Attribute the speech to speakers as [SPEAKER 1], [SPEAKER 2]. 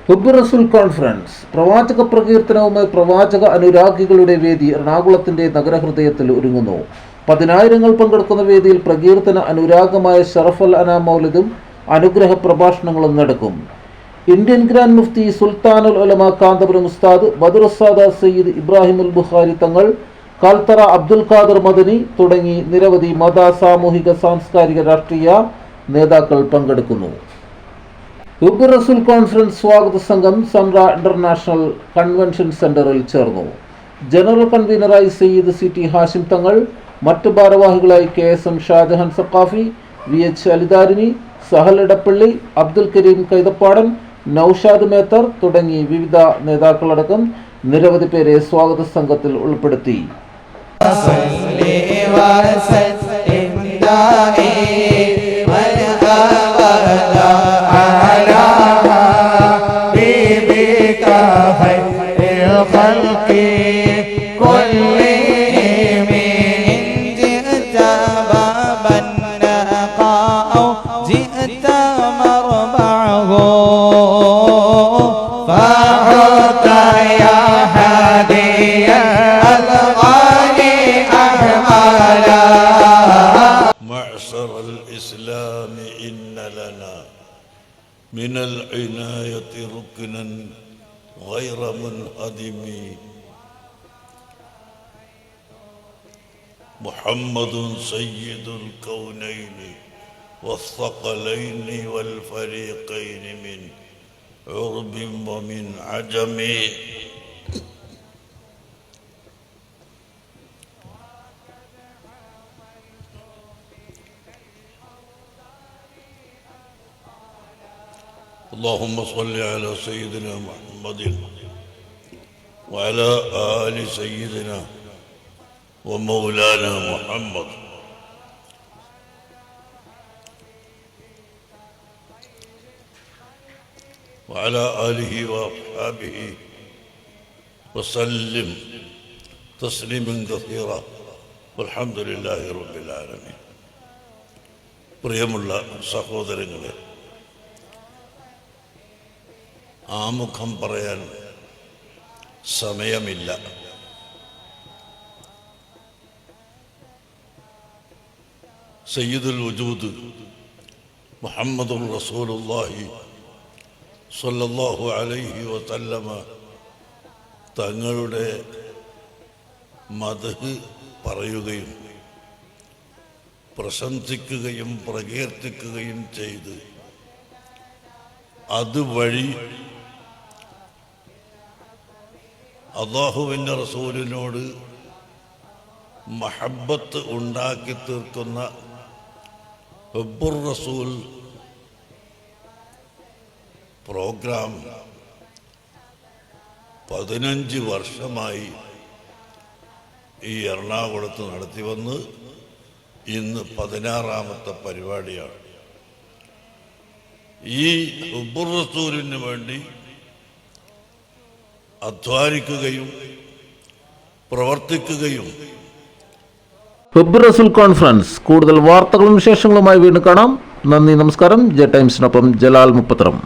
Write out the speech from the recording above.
[SPEAKER 1] ഹുബ്ബ് റസൂൽ കോൺഫറൻസ് പ്രവാചക പ്രകീർത്തനവുമായി പ്രവാചക അനുരാഗികളുടെ വേദി എറണാകുളത്തിന്റെ നഗരഹൃദയത്തിൽ ഒരുങ്ങുന്നു. 10,000 പങ്കെടുക്കുന്ന വേദിയിൽ പ്രകീർത്തന അനുരാഗമായ ഷറഫൽ അനാം മൗലിദും അനുഗ്രഹ പ്രഭാഷണങ്ങളും നടക്കും. ഇന്ത്യൻ ഗ്രാൻഡ് മുഫ്തി സുൽത്താനുൽ ഉലമ കാന്തപുരം ഉസ്താദ് ബദറുസ്സാദ സയ്യിദ് ഇബ്രാഹിമുൽ ബുഖാരി തങ്ങൾ, കാൽത്തറ അബ്ദുൽ ഖാദർ മദനി തുടങ്ങി നിരവധി മത, സാമൂഹിക, സാംസ്കാരിക, രാഷ്ട്രീയ നേതാക്കൾ പങ്കെടുക്കുന്നു. ഹുബ്ബ് റസൂൽ കോൺഫറൻസ് സ്വാഗത സംഘം സംറ ഇന്റർനാഷണൽ കൺവെൻഷൻ സെന്ററിൽ ചേർന്നു. ജനറൽ കൺവീനറായി സയ്യിദ് CT ഹാഷിം തങ്ങൾ, മറ്റ് ഭാരവാഹികളായി KSM ഷാജഹാൻ സഖാഫി, VH അലിദാരിനി, സഹൽ ഇടപ്പള്ളി, അബ്ദുൽ കരീം കൈതപ്പാടൻ, നൌഷാദ് മേത്തർ തുടങ്ങി വിവിധ നേതാക്കളടക്കം നിരവധി പേരെ സ്വാഗത സംഘത്തിൽ ഉൾപ്പെടുത്തി.
[SPEAKER 2] معشر الإسلام إن لنا من العناية ركنا غير منهدم. محمد سيد الكونين والثقلين والفريقين من عرب ومن عجم. اللهم صل على سيدنا محمد وعلى آل سيدنا ومولانا محمد. وعلى آله وأصحابه وسلم تسليما كثيرا والحمد لله رب العالمين. പ്രിയമുള്ള സഹോദരങ്ങളെ, ആമുഖം പറയാൻ സമയമില്ല. സയ്യിദുൽ വജൂദ് മുഹമ്മദുർ റസൂലുള്ളാഹി സ്വല്ലല്ലാഹു അലൈഹി വസല്ലമ തങ്ങളുടെ മദ്ഹ് പറയുകയും പ്രശംസിക്കുകയും പ്രകീർത്തിക്കുകയും ചെയ്ത് അതുവഴി അല്ലാഹുവിൻ്റെ റസൂലിനോട് മഹബ്ബത്ത് ഉണ്ടാക്കി തീർക്കുന്ന ഹുബ്ബുർ റസൂൽ പ്രോഗ്രാം 15 വർഷമായി ഈ എറണാകുളത്ത് നടത്തി വന്ന് ഇന്ന് 16ാമത്തെ പരിപാടിയാണ്. ഈ ഹുബ്ബുർ റസൂലിന് വേണ്ടി അധ്വാനിക്കുകയും പ്രവർത്തിക്കുകയും.
[SPEAKER 1] ഹുബ്ബ് റസൂൽ കോൺഫറൻസ് കൂടുതൽ വാർത്തകളും വിശേഷങ്ങളുമായി വീണ്ടും കാണാം. നന്ദി, നമസ്കാരം. ജെ ടൈംസിനൊപ്പം ജലാൽ മുപ്പത്തറം.